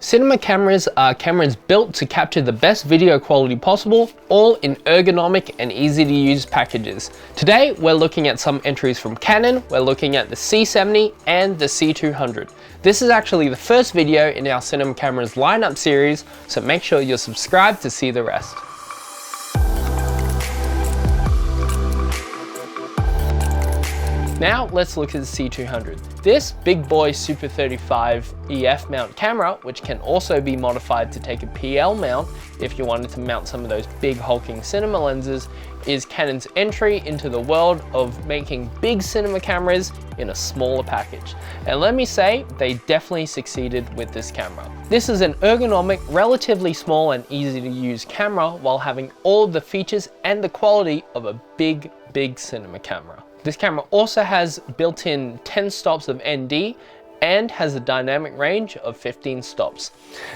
Cinema cameras are cameras built to capture the best video quality possible, all in ergonomic and easy to use packages. Today, we're looking at some entries from Canon, we're looking at the C70 and the C200. This is actually the first video in our cinema cameras lineup series, so make sure you're subscribed to see the rest. Now let's look at the C200. This big boy Super 35 EF mount camera, which can also be modified to take a PL mount if you wanted to mount some of those big hulking cinema lenses, is Canon's entry into the world of making big cinema cameras in a smaller package. And let me say, they definitely succeeded with this camera. This is an ergonomic, relatively small and easy to use camera while having all of the features and the quality of a big cinema camera. This camera also has built-in 10 stops of ND and has a dynamic range of 15 stops.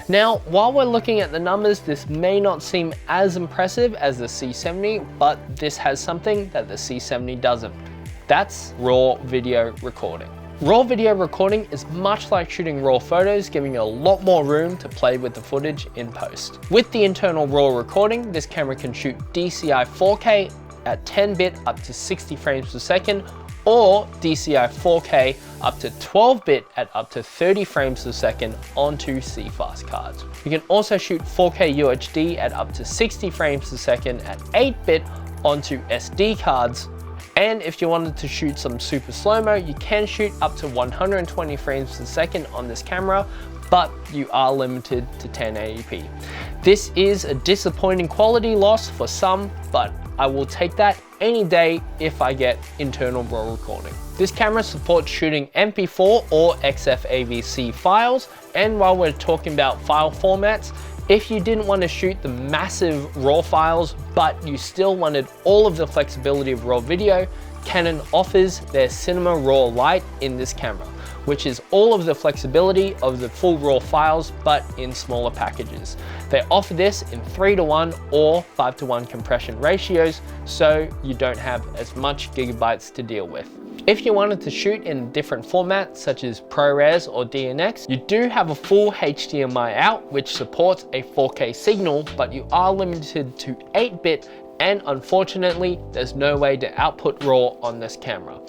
Now, while we're looking at the numbers, this may not seem as impressive as the C70, but this has something that the C70 doesn't. That's raw video recording. Raw video recording is much like shooting raw photos, giving you a lot more room to play with the footage in post. With the internal raw recording, this camera can shoot DCI 4K at 10-bit up to 60 frames per second, or DCI 4K up to 12-bit at up to 30 frames per second onto CFast cards. You can also shoot 4K UHD at up to 60 frames per second at 8-bit onto SD cards. And if you wanted to shoot some super slow-mo, you can shoot up to 120 frames per second on this camera, but you are limited to 1080p. This is a disappointing quality loss for some, but I will take that any day if I get internal raw recording. This camera supports shooting MP4 or XFAVC files, and while we're talking about file formats, if you didn't want to shoot the massive raw files, but you still wanted all of the flexibility of raw video, Canon offers their Cinema Raw Lite in this camera, which is all of the flexibility of the full raw files, but in smaller packages. They offer this in 3:1 or 5:1 compression ratios, so you don't have as much gigabytes to deal with. If you wanted to shoot in different formats such as ProRes or DNX, you do have a full HDMI out, which supports a 4K signal, but you are limited to 8-bit, and unfortunately, there's no way to output RAW on this camera.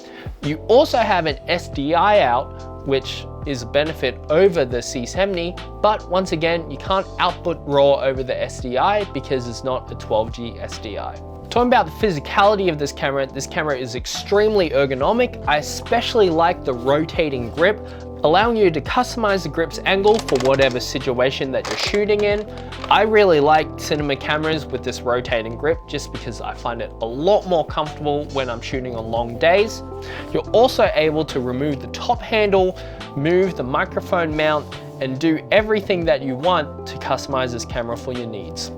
You also have an SDI out, which is a benefit over the C70, but once again, you can't output RAW over the SDI because it's not a 12G SDI. Talking about the physicality of this camera is extremely ergonomic. I especially like the rotating grip, allowing you to customize the grip's angle for whatever situation that you're shooting in. I really like cinema cameras with this rotating grip just because I find it a lot more comfortable when I'm shooting on long days. You're also able to remove the top handle, move the microphone mount, and do everything that you want to customize this camera for your needs.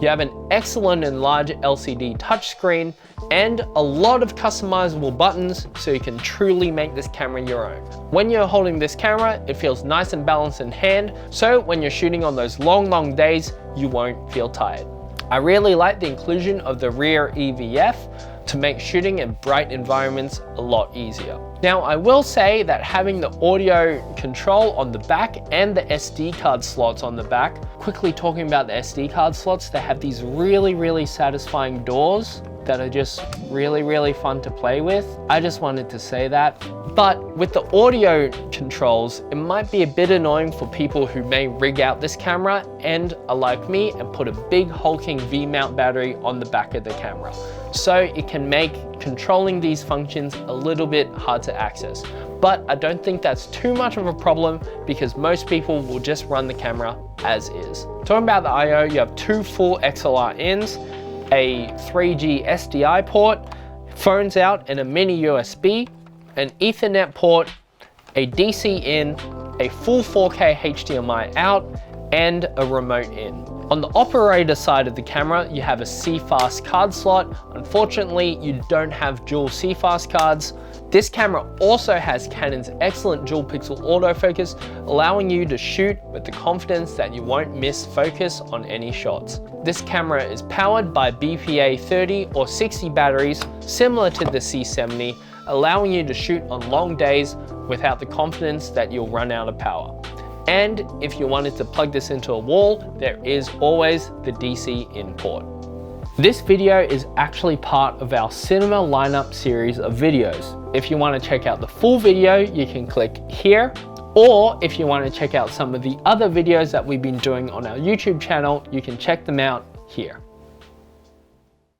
You have an excellent and large LCD touchscreen and a lot of customizable buttons, so you can truly make this camera your own. When you're holding this camera, it feels nice and balanced in hand, so when you're shooting on those long days, you won't feel tired. I really like the inclusion of the rear EVF to make shooting in bright environments a lot easier. Now, I will say that having the audio control on the back and the SD card slots on the back, quickly talking about the SD card slots, they have these really satisfying doors that are just really fun to play with. I just wanted to say that. But with the audio controls, it might be a bit annoying for people who may rig out this camera and are like me and put a big hulking V-mount battery on the back of the camera. So it can make controlling these functions a little bit hard to access. But I don't think that's too much of a problem because most people will just run the camera as is. Talking about the I/O, you have two full XLR ins, a 3G SDI port, phones out, and a mini USB, an Ethernet port, a DC in, a full 4K HDMI out, and a remote in. On the operator side of the camera, you have a CFast card slot. Unfortunately, you don't have dual CFast cards. This camera also has Canon's excellent dual pixel autofocus, allowing you to shoot with the confidence that you won't miss focus on any shots. This camera is powered by BPA 30 or 60 batteries, similar to the C70, allowing you to shoot on long days without the confidence that you'll run out of power. And if you wanted to plug this into a wall, there is always the DC in port. This video is actually part of our cinema lineup series of videos. If you want to check out the full video, you can click here. Or if you want to check out some of the other videos that we've been doing on our YouTube channel, you can check them out here.